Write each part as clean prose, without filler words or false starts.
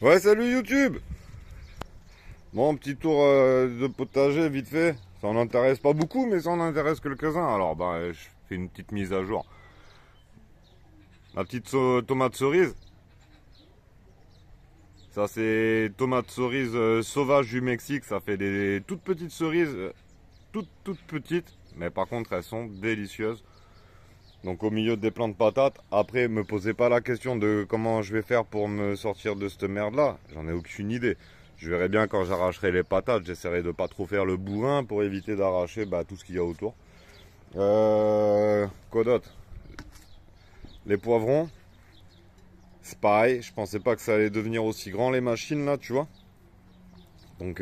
Ouais, salut YouTube. Bon, petit tour de potager vite fait. Ça en intéresse pas beaucoup, mais ça en intéresse quelques-uns. Alors, bah, je fais une petite mise à jour. Ma petite tomate cerise. Ça, c'est tomate cerise sauvage du Mexique. Ça fait des toutes petites cerises, toutes petites. Mais par contre, elles sont délicieuses. Donc, au milieu des plants de patates. Après, me posez pas la question de comment je vais faire pour me sortir de cette merde-là. J'en ai aucune idée. Je verrai bien quand j'arracherai les patates. J'essaierai de pas trop faire le bourrin pour éviter d'arracher tout ce qu'il y a autour. Quoi d'autre? Les poivrons. C'est pareil. Je pensais pas que ça allait devenir aussi grand les machines là, tu vois. Donc,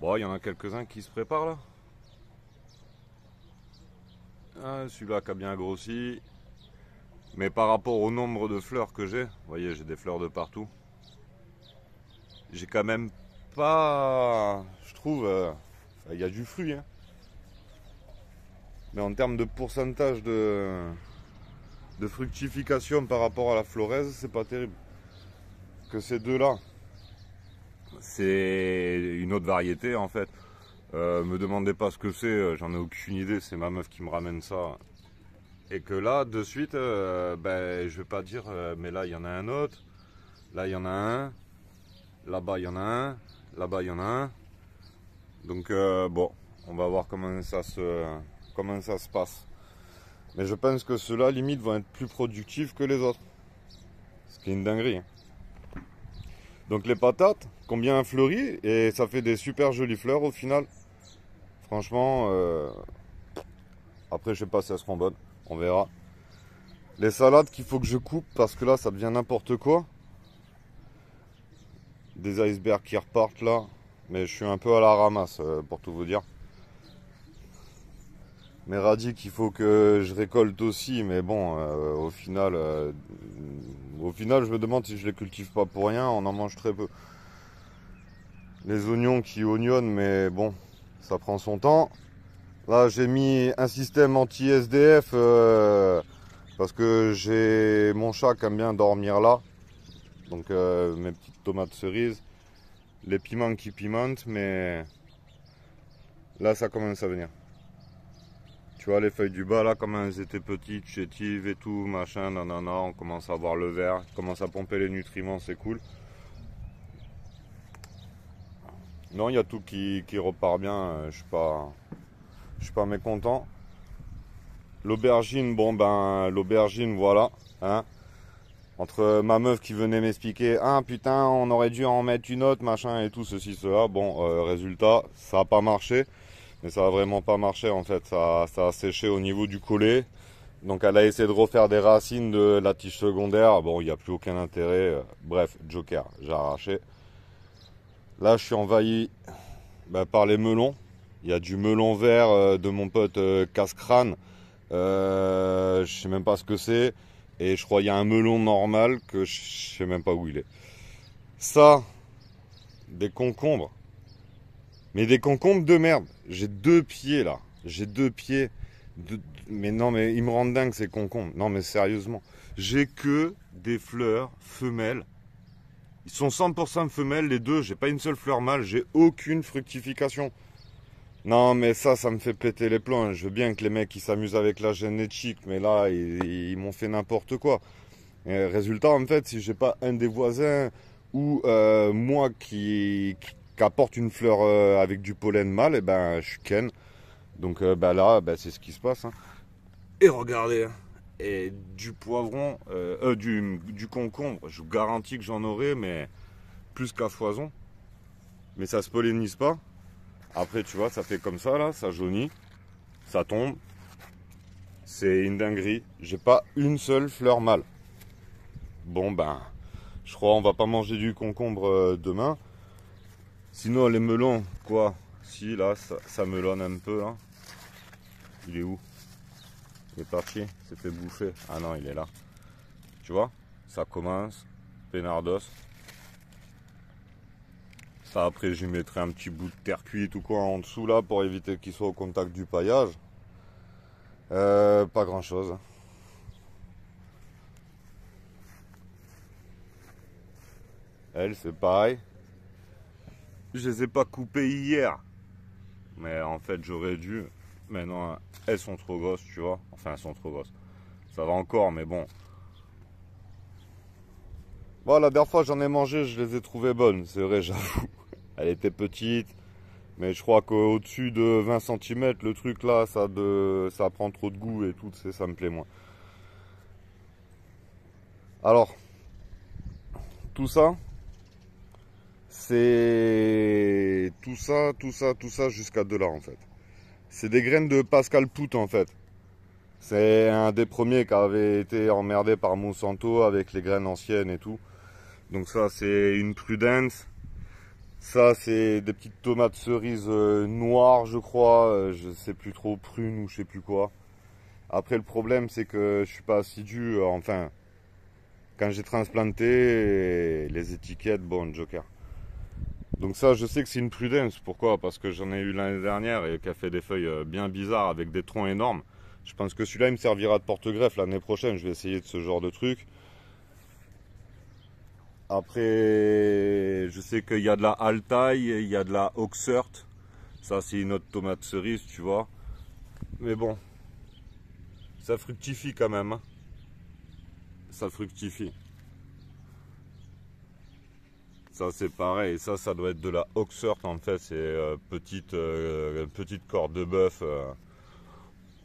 bon, il y en a quelques-uns qui se préparent là. Ah, celui-là qui a bien grossi. Mais par rapport au nombre de fleurs que j'ai, vous voyez, j'ai des fleurs de partout. J'ai quand même pas, je trouve, il y a du fruit, hein. Mais en termes de pourcentage de fructification par rapport à la floraise, c'est pas terrible. Que ces deux-là, c'est une autre variété en fait. Me demandez pas ce que c'est, j'en ai aucune idée, c'est ma meuf qui me ramène ça. Et que là, de suite, je vais pas dire, mais là il y en a un autre, là il y en a un, là-bas il y en a un, là-bas il y en a un. Donc bon, on va voir comment ça se passe. Mais je pense que ceux-là, limite, vont être plus productifs que les autres. Ce qui est une dinguerie, hein. Donc les patates, combien fleuri, et ça fait des super jolies fleurs au final. Franchement, après je sais pas si elles seront bonnes, on verra. Les salades qu'il faut que je coupe parce que là ça devient n'importe quoi. Des icebergs qui repartent là, mais je suis un peu à la ramasse pour tout vous dire. Mes radis qu'il faut que je récolte aussi, mais bon, au final, je me demande si je les cultive pas pour rien, on en mange très peu. Les oignons qui oignonnent, mais bon, ça prend son temps. Là, j'ai mis un système anti-SDF parce que j'ai mon chat qui aime bien dormir là. Donc mes petites tomates cerises, les piments qui pimentent, mais là, ça commence à venir. Tu vois les feuilles du bas là, comment elles étaient petites, chétives et tout, machin, nanana, on commence à voir le vert, commence à pomper les nutriments, c'est cool. Non, il y a tout qui repart bien, je suis pas mécontent. L'aubergine, bon ben, l'aubergine, voilà, hein. Entre ma meuf qui venait m'expliquer, ah putain, on aurait dû en mettre une autre, machin et tout, ceci, cela. Bon, résultat, ça a pas marché. Mais ça a vraiment pas marché en fait, ça a séché au niveau du collet. Donc elle a essayé de refaire des racines de la tige secondaire. Bon, il n'y a plus aucun intérêt. Bref, Joker, j'ai arraché. Là, je suis envahi par les melons. Il y a du melon vert de mon pote casse-crâne. Je sais même pas ce que c'est. Et je crois qu'il y a un melon normal que je sais même pas où il est. Ça, des concombres. Mais des concombres de merde. J'ai deux pieds là. J'ai deux pieds. Mais non, mais ils me rendent dingue ces concombres. Non, mais sérieusement. J'ai que des fleurs femelles. Ils sont 100% femelles les deux. J'ai pas une seule fleur mâle. J'ai aucune fructification. Non, mais ça me fait péter les plombs. Je veux bien que les mecs ils s'amusent avec la génétique, mais là, ils m'ont fait n'importe quoi. Et résultat, en fait, si j'ai pas un des voisins ou moi qui apporte une fleur avec du pollen mâle, et ben je suis ken. Donc là, c'est ce qui se passe, hein. Et regardez, hein. Et du poivron, du concombre, je vous garantis que j'en aurai, mais plus qu'à foison. Mais ça se pollinise pas. Après, tu vois, ça fait comme ça, là, ça jaunit, ça tombe. C'est une dinguerie. J'ai pas une seule fleur mâle. Bon, ben, je crois on va pas manger du concombre demain. Sinon, les melons, quoi? Si, là, ça melonne un peu, là. Il est où? Il est parti, s'est fait bouffer. Ah non, il est là. Tu vois? Ça commence. Pénardos. Ça, après, j'y mettrai un petit bout de terre cuite ou quoi en dessous, là, pour éviter qu'il soit au contact du paillage. Pas grand chose. elles c'est pareil. Je les ai pas coupées hier. Mais en fait j'aurais dû. Mais non, elles sont trop grosses, tu vois. Enfin elles sont trop grosses. Ça va encore, mais bon. Bon, la dernière fois j'en ai mangé, je les ai trouvées bonnes, c'est vrai, j'avoue. Elle était petite, mais je crois qu'au-dessus de 20 cm, le truc là, ça prend trop de goût et tout, ça me plaît moins. Alors, tout ça, c'est tout ça jusqu'à de là en fait. C'est des graines de Pascal Pout en fait. C'est un des premiers qui avait été emmerdé par Monsanto avec les graines anciennes et tout. Donc ça c'est une Prudence. Ça c'est des petites tomates cerises noires je crois. Je sais plus trop, prunes ou je sais plus quoi. Après le problème c'est que je suis pas assidu. Enfin, quand j'ai transplanté les étiquettes, bon Joker. Donc ça je sais que c'est une Prudence. Pourquoi? Parce que j'en ai eu l'année dernière et qui a fait des feuilles bien bizarres avec des troncs énormes. Je pense que celui-là il me servira de porte-greffe l'année prochaine. Je vais essayer de ce genre de truc. Après, je sais qu'il y a de la Altaï, il y a de la Oxert. Ça, c'est une autre tomate cerise, tu vois. Mais bon, ça fructifie quand même. Hein. Ça fructifie. Ça, c'est pareil. Ça doit être de la Oxert, en fait. C'est petite corde de bœuf.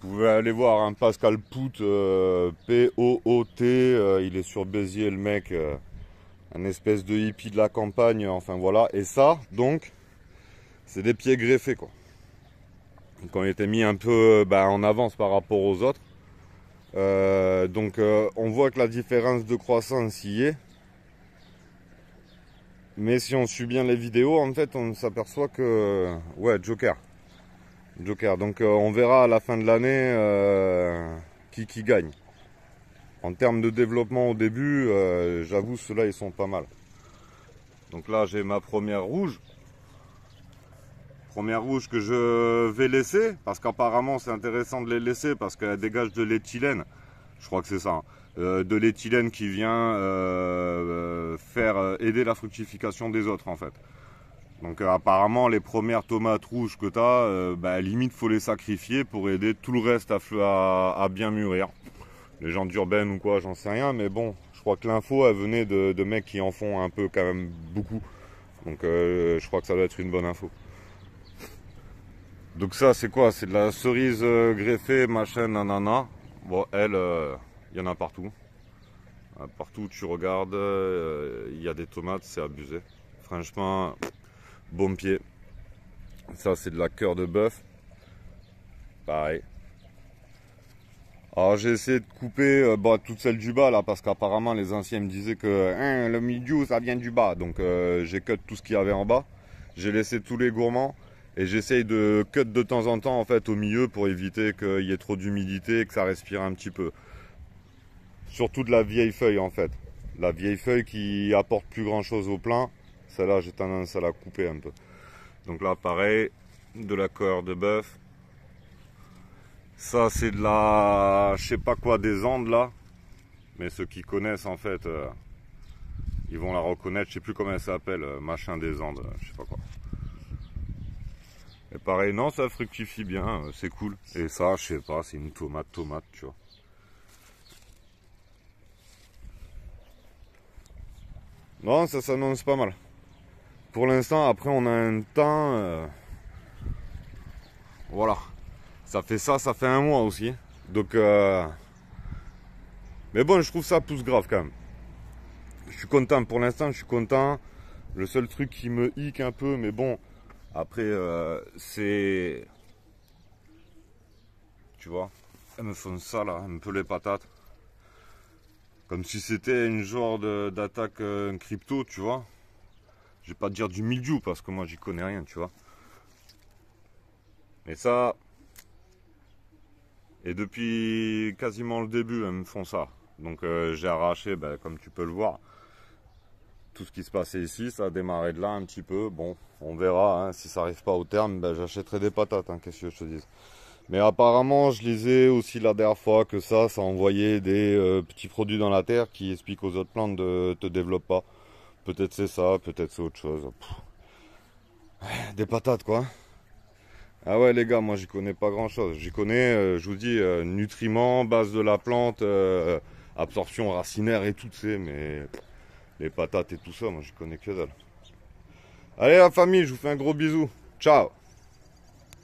Vous pouvez aller voir un Pascal Pout, P-O-O-T. Il est sur Béziers, le mec. Un espèce de hippie de la campagne. Enfin, voilà. Et ça, donc... c'est des pieds greffés quoi. Donc on était mis un peu en avance par rapport aux autres. Donc on voit que la différence de croissance y est. Mais si on suit bien les vidéos, en fait on s'aperçoit que... ouais, Joker. Donc on verra à la fin de l'année qui gagne. En termes de développement au début, j'avoue ceux-là ils sont pas mal. Donc là j'ai ma première rouge. Première rouge que je vais laisser, parce qu'apparemment c'est intéressant de les laisser parce qu'elle dégage de l'éthylène. Je crois que c'est ça. Hein. De l'éthylène qui vient faire aider la fructification des autres en fait. Donc apparemment les premières tomates rouges que tu as, limite faut les sacrifier pour aider tout le reste à bien mûrir. Les gens d'urbaine ou quoi, j'en sais rien, mais bon, je crois que l'info elle venait de mecs qui en font un peu quand même beaucoup. Donc je crois que ça doit être une bonne info. Donc ça c'est quoi? C'est de la cerise greffée, machin, nanana. Bon, elle, il y en a partout. Partout où tu regardes, il y a des tomates, c'est abusé. Franchement, bon pied. Ça c'est de la cœur de bœuf. Pareil. Alors j'ai essayé de couper toutes celles du bas là, parce qu'apparemment les anciens me disaient que hein, le milieu ça vient du bas. Donc j'ai cut tout ce qu'il y avait en bas. J'ai laissé tous les gourmands. Et j'essaye de cut de temps en temps en fait au milieu pour éviter qu'il y ait trop d'humidité et que ça respire un petit peu. Surtout de la vieille feuille en fait. La vieille feuille qui apporte plus grand chose au plant. Celle-là j'ai tendance à la couper un peu. Donc là pareil, de la cœur de bœuf. Ça c'est de la, je sais pas quoi, des Andes là. Mais ceux qui connaissent en fait, ils vont la reconnaître. Je sais plus comment elle s'appelle, machin des Andes, je sais pas quoi. Et pareil, non, ça fructifie bien, c'est cool. Et ça, je sais pas, c'est une tomate, tu vois. Non, ça s'annonce pas mal. Pour l'instant, après, on a un temps... voilà. Ça fait un mois aussi. Donc... mais bon, je trouve ça pousse grave quand même. Je suis content, pour l'instant, je suis content. Le seul truc qui me hic un peu, mais bon... après, c'est... tu vois, elles me font ça là, un peu les patates. Comme si c'était une genre d'attaque crypto, tu vois. Je vais pas te dire du mildiou parce que moi j'y connais rien, tu vois. Mais ça... et depuis quasiment le début, elles me font ça. Donc j'ai arraché, comme tu peux le voir, tout ce qui se passait ici. Ça a démarré de là un petit peu. Bon, on verra. Hein, si ça n'arrive pas au terme, j'achèterai des patates. Hein, qu'est-ce que je te dise. Mais apparemment, je lisais aussi la dernière fois que ça envoyait des petits produits dans la terre qui expliquent aux autres plantes de te développe pas. Peut-être c'est ça, peut-être c'est autre chose. Des patates quoi. Ah ouais les gars, moi j'y connais pas grand chose. J'y connais, je vous dis, nutriments, base de la plante, absorption racinaire et tout, tu sais, mais les patates et tout ça, moi j'y connais que dalle. Allez la famille, je vous fais un gros bisou. Ciao.